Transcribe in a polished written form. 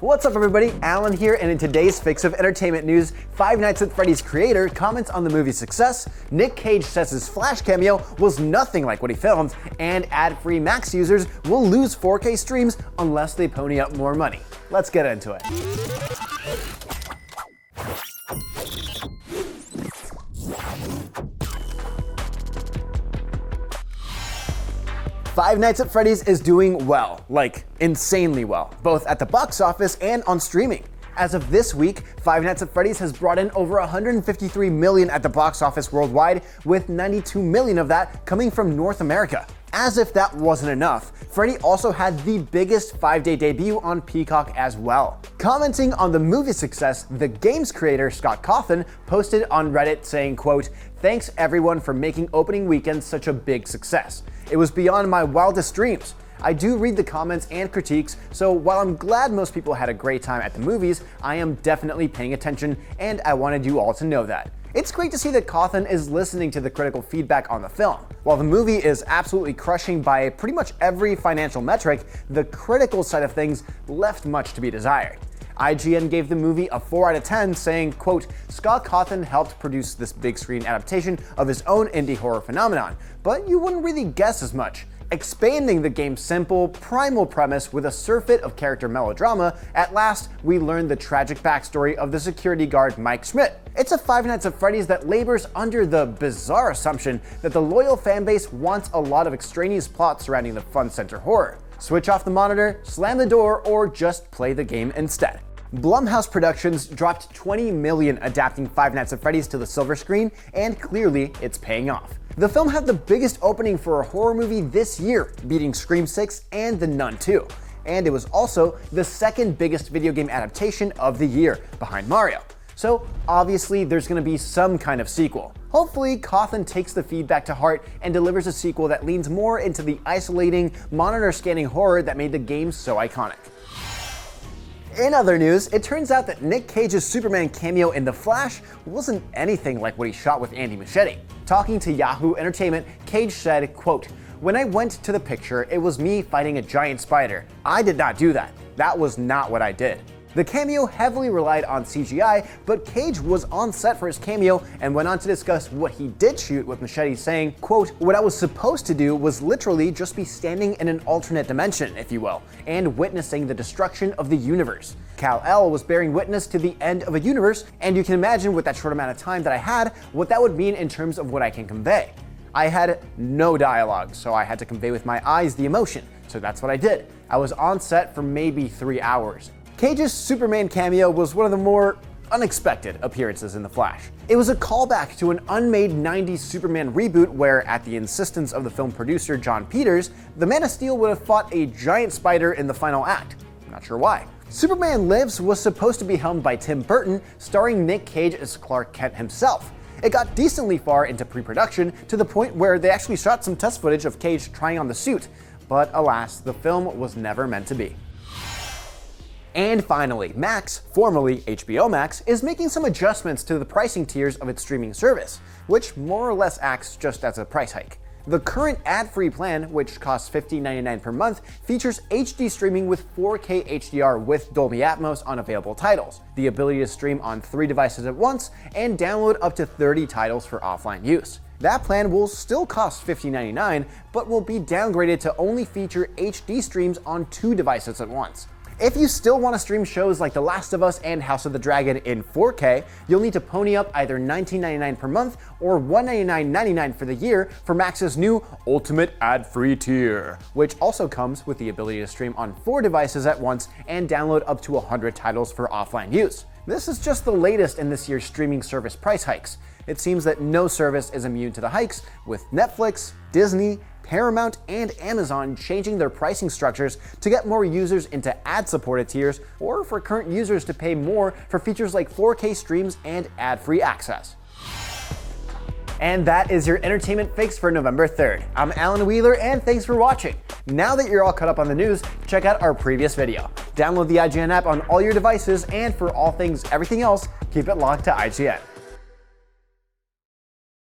What's up everybody, Alan here, and in today's Fix of Entertainment news, Five Nights at Freddy's creator comments on the movie's success, Nick Cage says his Flash cameo was nothing like what he filmed, and ad-free Max users will lose 4K streams unless they pony up more money. Let's get into it. Five Nights at Freddy's is doing well, like insanely well, both at the box office and on streaming. As of this week, Five Nights at Freddy's has brought in over $153 million at the box office worldwide, with $92 million of that coming from North America. As if that wasn't enough, Freddy also had the biggest 5-day debut on Peacock as well. Commenting on the movie's success, the game's creator Scott Cawthon posted on Reddit saying, quote, "Thanks everyone for making opening weekend such a big success. It was beyond my wildest dreams. I do read the comments and critiques, so while I'm glad most people had a great time at the movies, I am definitely paying attention, and I wanted you all to know that." It's great to see that Cawthon is listening to the critical feedback on the film. While the movie is absolutely crushing by pretty much every financial metric, the critical side of things left much to be desired. IGN gave the movie a 4 out of 10, saying, quote, "Scott Cawthon helped produce this big screen adaptation of his own indie horror phenomenon, but you wouldn't really guess as much. Expanding the game's simple, primal premise with a surfeit of character melodrama, at last we learn the tragic backstory of the security guard Mike Schmidt. It's a Five Nights at Freddy's that labors under the bizarre assumption that the loyal fanbase wants a lot of extraneous plot surrounding the fun center horror. Switch off the monitor, slam the door, or just play the game instead." Blumhouse Productions dropped $20 million adapting Five Nights at Freddy's to the silver screen, and clearly it's paying off. The film had the biggest opening for a horror movie this year, beating Scream 6 and The Nun 2. And it was also the second biggest video game adaptation of the year, behind Mario. So obviously there's going to be some kind of sequel. Hopefully Cawthon takes the feedback to heart and delivers a sequel that leans more into the isolating, monitor-scanning horror that made the game so iconic. In other news, it turns out that Nick Cage's Superman cameo in The Flash wasn't anything like what he shot with Andy Muschietti. Talking to Yahoo Entertainment, Cage said, quote, "When I went to the picture, it was me fighting a giant spider. I did not do that. That was not what I did." The cameo heavily relied on CGI, but Cage was on set for his cameo and went on to discuss what he did shoot with Muschietti, saying, quote, "What I was supposed to do was literally just be standing in an alternate dimension, if you will, and witnessing the destruction of the universe. Kal-El was bearing witness to the end of a universe, and you can imagine with that short amount of time that I had, what that would mean in terms of what I can convey. I had no dialogue, so I had to convey with my eyes the emotion, so that's what I did. I was on set for maybe 3 hours." Cage's Superman cameo was one of the more unexpected appearances in The Flash. It was a callback to an unmade 90s Superman reboot where, at the insistence of the film producer John Peters, the Man of Steel would have fought a giant spider in the final act. I'm not sure why. Superman Lives was supposed to be helmed by Tim Burton, starring Nick Cage as Clark Kent himself. It got decently far into pre-production, to the point where they actually shot some test footage of Cage trying on the suit, but alas, the film was never meant to be. And finally, Max, formerly HBO Max, is making some adjustments to the pricing tiers of its streaming service, which more or less acts just as a price hike. The current ad-free plan, which costs $15.99 per month, features HD streaming with 4K HDR with Dolby Atmos on available titles, the ability to stream on 3 devices at once, and download up to 30 titles for offline use. That plan will still cost $15.99, but will be downgraded to only feature HD streams on 2 devices at once. If you still want to stream shows like The Last of Us and House of the Dragon in 4K, you'll need to pony up either $19.99 per month or $199.99 for the year for Max's new Ultimate Ad-Free tier, which also comes with the ability to stream on 4 devices at once and download up to 100 titles for offline use. This is just the latest in this year's streaming service price hikes. It seems that no service is immune to the hikes, with Netflix, Disney, Paramount, and Amazon changing their pricing structures to get more users into ad-supported tiers, or for current users to pay more for features like 4K streams and ad-free access. And that is your entertainment fix for November 3rd. I'm Alan Wheeler, and thanks for watching. Now that you're all caught up on the news, check out our previous video. Download the IGN app on all your devices, and for all things everything else, keep it locked to IGN.